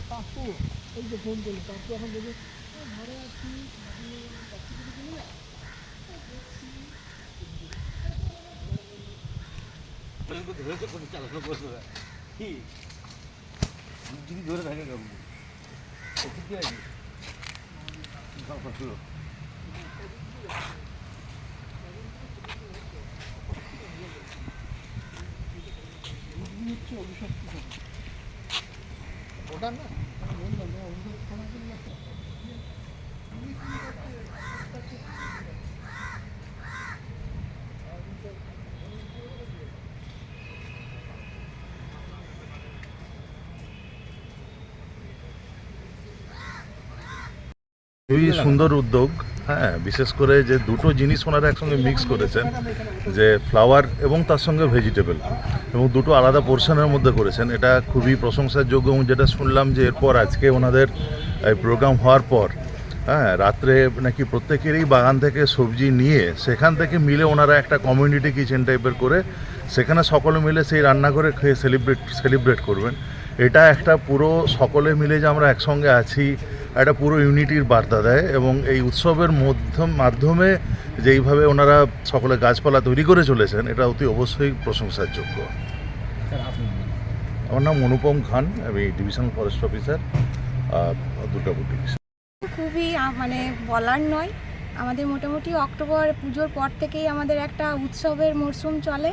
কাকু এই যে ফোন করলো কাকু এখন বলছে ঘরে আছি ধরে থাকে ওটা না বললাম না খুবই সুন্দর উদ্যোগ। হ্যাঁ, বিশেষ করে যে দুটো জিনিস ওনারা একসঙ্গে মিক্স করেছেন, যে ফ্লাওয়ার এবং তার সঙ্গে ভেজিটেবল, এবং দুটো আলাদা পোর্শনের মধ্যে করেছেন, এটা খুবই প্রশংসার যোগ্য। এবং যেটা শুনলাম যে এরপর আজকে ওনাদের এই প্রোগ্রাম হওয়ার পর রাত্রে নাকি প্রত্যেকেরই বাগান থেকে সবজি নিয়ে সেখান থেকে মিলে ওনারা একটা কমিউনিটি কিচেন টাইপের করে সেখানে সকলে মিলে সেই রান্না করে খেয়ে সেলিব্রেট করবেন। এটা একটা পুরো সকলে মিলে যে আমরা একসঙ্গে আছি, একটা পুরো ইউনিটির বার্তা দেয়। এবং এই উৎসবের মাধ্যমে যেইভাবে ওনারা সকলে গাছপালা তৈরি করে চলেছেন, এটা অতি অবশ্যই প্রশংসার যোগ্য। আমার নাম অনুপম খান, আমি divisional forest officer, Durgapur division. খুবই মানে বলার নয়, আমাদের মোটামুটি অক্টোবর পুজোর পর থেকেই আমাদের একটা উৎসবের মরশুম চলে।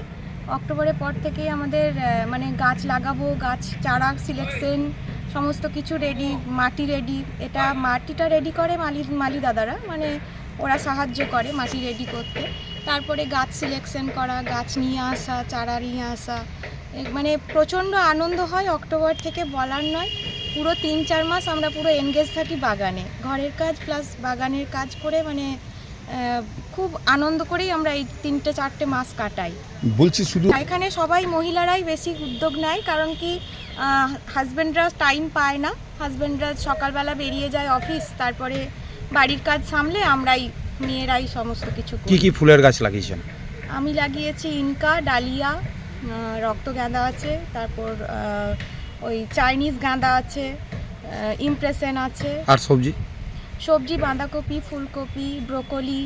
অক্টোবরের পর থেকেই আমাদের মানে গাছ লাগাবো, গাছ চারা সিলেকশন সমস্ত কিছু রেডি, মাটি রেডি। এটা মাটিটা রেডি করে মালি দাদারা, মানে ওরা সাহায্য করে মাটি রেডি করতে। তারপরে গাছ সিলেকশন করা, গাছ নিয়ে আসা, চারা নিয়ে আসা, মানে প্রচণ্ড আনন্দ হয় অক্টোবর থেকে বলার নয়। পুরো 3-4 মাস আমরা পুরো এনগেজ থাকি বাগানে, ঘরের কাজ প্লাস বাগানের কাজ করে, মানে খুব আনন্দ করেই আমরা এই 3-4 মাস কাটাই। বলছি শুধু এখানে সবাই মহিলারাই বেশি উদ্যোগ নেয়, কারণ কি হাজব্যান্ডরা টাইম পায় না, হাজব্যান্ডরা সকালবেলা বেরিয়ে যায় অফিস, তারপরে বাড়ির কাজ সামলে আমরাই মেয়েরাই সমস্ত কিছু করি। কি ফুলের গাছ লাগিয়েছেন? আমি লাগিয়েছি ইনকা, ডালিয়া, রক্তগাঁদা আছে, তারপর ওই চাইনিজ গাঁদা আছে, ইমপ্রেশন আছে। আর সবজি বাঁধাকপি, ফুলকপি, broccoli,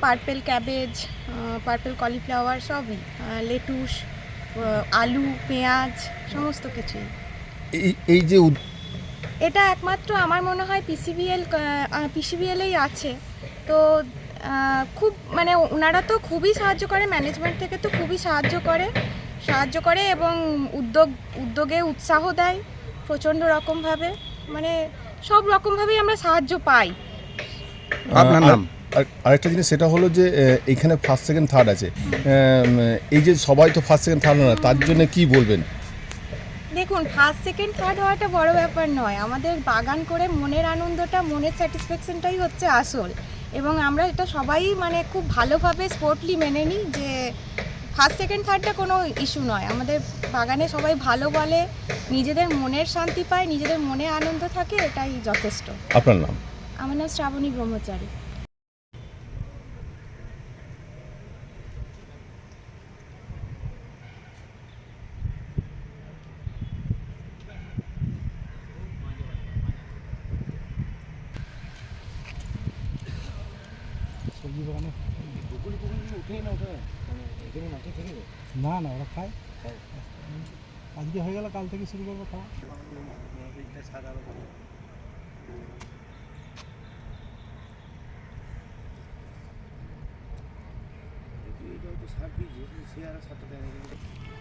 purple cabbage, purple cauliflower, সবই, লেটুস, আলু, পেঁয়াজ, সমস্ত কিছুই। এই যে এটা একমাত্র আমার মনে হয় পিসিবিএলেই আছে। তো খুব মানে ওনারা তো খুবই সাহায্য করে, ম্যানেজমেন্ট থেকে তো খুবই সাহায্য করে এবং উদ্যোগে উৎসাহ দেয় প্রচণ্ড রকমভাবে, মানে সব রকমভাবেই আমরা সাহায্য পাই। আপনার নাম? আরেকটা জিনিস সেটা হলো যে এইখানে ফার্স্ট সেকেন্ড থার্ড আছে, এই যে সবাই তো ফার্স্ট সেকেন্ড থার্ড না, তার জন্য কি বলবেন? দেখুন, ফার্স্ট সেকেন্ড থার্ড হওয়াটা বড় ব্যাপার নয়, আমাদের বাগান করে মনের আনন্দটা, মনের স্যাটিসফ্যাকশনটাই হচ্ছে আসল। এবং আমরা এটা সবাই মানে খুব ভালোভাবে স্পোর্টলি মেনে নিই যে ফার্স্ট সেকেন্ড থার্ডটা কোনো ইস্যু নয়। আমাদের বাগানে সবাই ভালো বলে, নিজেদের মনের শান্তি পায়, নিজেদের মনে আনন্দ থাকে, এটাই যথেষ্ট। আপনার নাম? আমার নাম শ্রাবণী ব্রহ্মচারী। সবজি বাগানে উঠেই না, ওটা এখানে মাঠে থেকে না না ওরা খায়। আজকে হয়ে গেল, কাল থেকে শুরু করবো খাওয়া। কি যে সে আর 7 টাকা